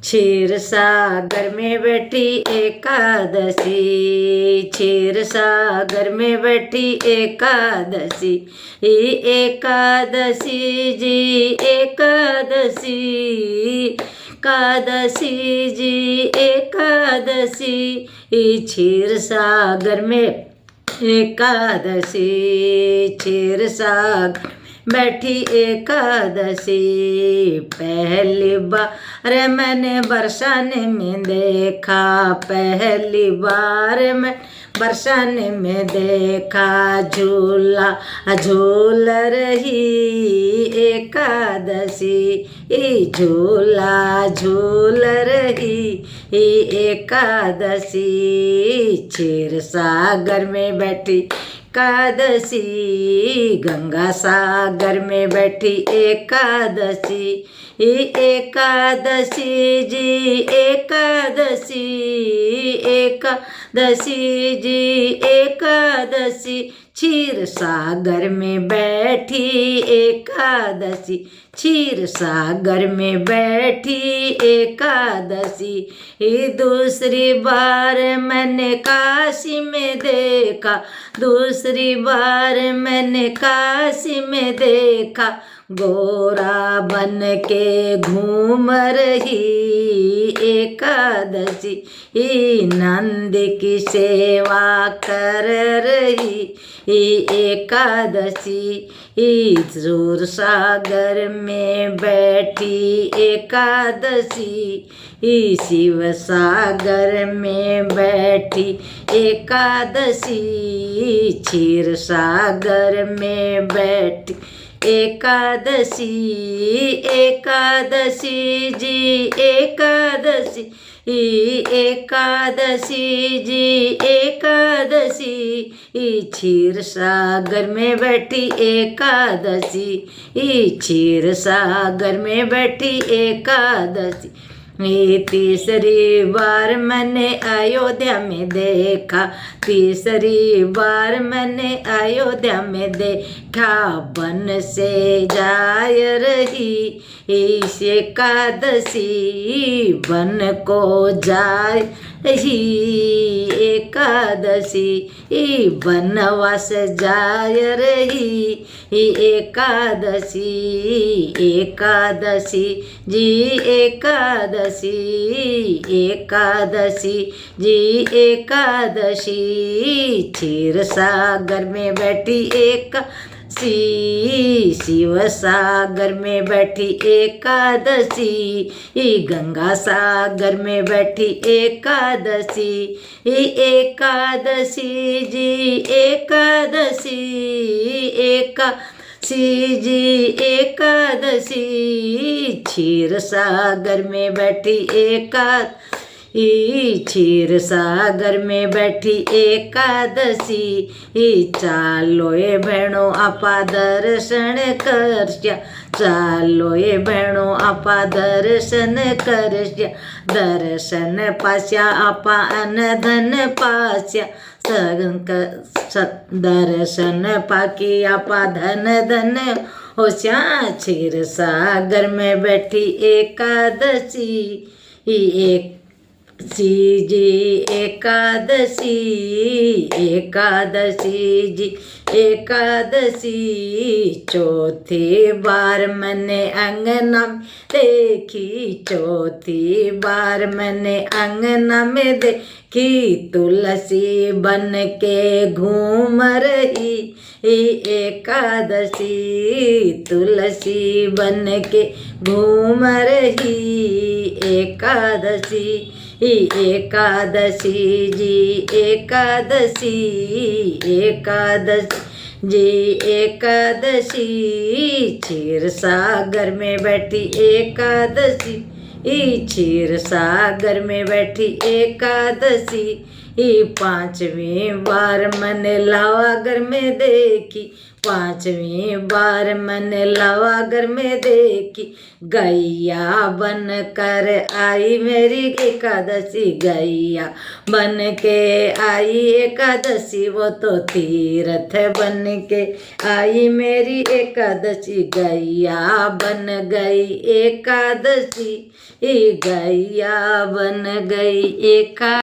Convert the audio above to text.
क्षीर सागर में बैठी एकादशी, क्षीर सागर में बैठी एकादशी, एकादशी जी एकादशी, एकादशी जी एकादशी, क्षीर सागर में एकादशी, क्षीर सागर बैठी एकादशी। पहली बार मैंने बरसाने में देखा, पहली बार मैं बरसाने में देखा, झूला झूल रही एकादशी, झूला झूल रही एकादशी, क्षीर सागर में बैठी एकादशी, गंगा सागर में बैठी एकादशी, एकादशी जी एकादशी, एकादशी जी एकादशी, क्षीर सागर में बैठी एकादशी, क्षीर सागर में बैठी एकादशी, दूसरी बार मैंने काशी में देखा, दूसरी बार मैंने काशी में देखा, गोरा बन के घूम रही एकादशी, नंद की सेवा कर रही एकादशी, सूर सागर में बैठी एकादशी, शिव सागर में बैठी एकादशी, क्षीर सागर में बैठी एकादशी, एकादशी जी एकादशी, एकादशी जी एकादशी, क्षीर सागर में बैठी एकादशी, क्षीर सागर में बैठी एकादशी, तीसरी बार मैंने अयोध्या में देखा, तीसरी बार मैंने अयोध्या में देखा, वन से जाय रही इस एकादशी, वन को जाय रही एकादशी, वनवास जाय रही एकादशी, एकादशी जी एकादशी, एकादशी जी एकादशी, क्षीर सागर में बैठी एकादशी, शिव सागर में बैठी एकादशी, गंगा सागर में बैठी एकादशी, एकादशी जी एकादशी, एकादशी जी एकादशी, क्षीर सागर में बैठी एकादशी, क्षीर सागर में बैठी एकादशी, चालो ए बहनों आपा दर्शन करस्या, चालो ए बहनों आपा दर्शन करस्या, दर्शन पास्या आपा अनधन पास्या, दर्शन पाकी आपा धन धन होस्या, क्षीर सागर में बैठी एकादशी, एक जी एकादशी, एकादशी जी एकादशी, चौथी बार मैंने अंगना में देखी, चौथी बार मैंने अंगना में देखी, तुलसी बन के घूम रही एकादशी, तुलसी बन के घूम रही एकादशी, एकादशी जी एकादशी, एकादशी जी एकादशी, क्षीर सागर में बैठी एकादशी, क्षीर सागर में बैठी एकादशी, पांचवी बार मैंने लावा घर में देखी, पांचवी बार मैंने लावा घर में देखी, गैया बन कर आई मेरी एकादशी, गैया बन के आई एकादशी, वो तो तीर्थ बन के आई मेरी एकादशी, गैया बन गई एकादशी, गैया बन गई एका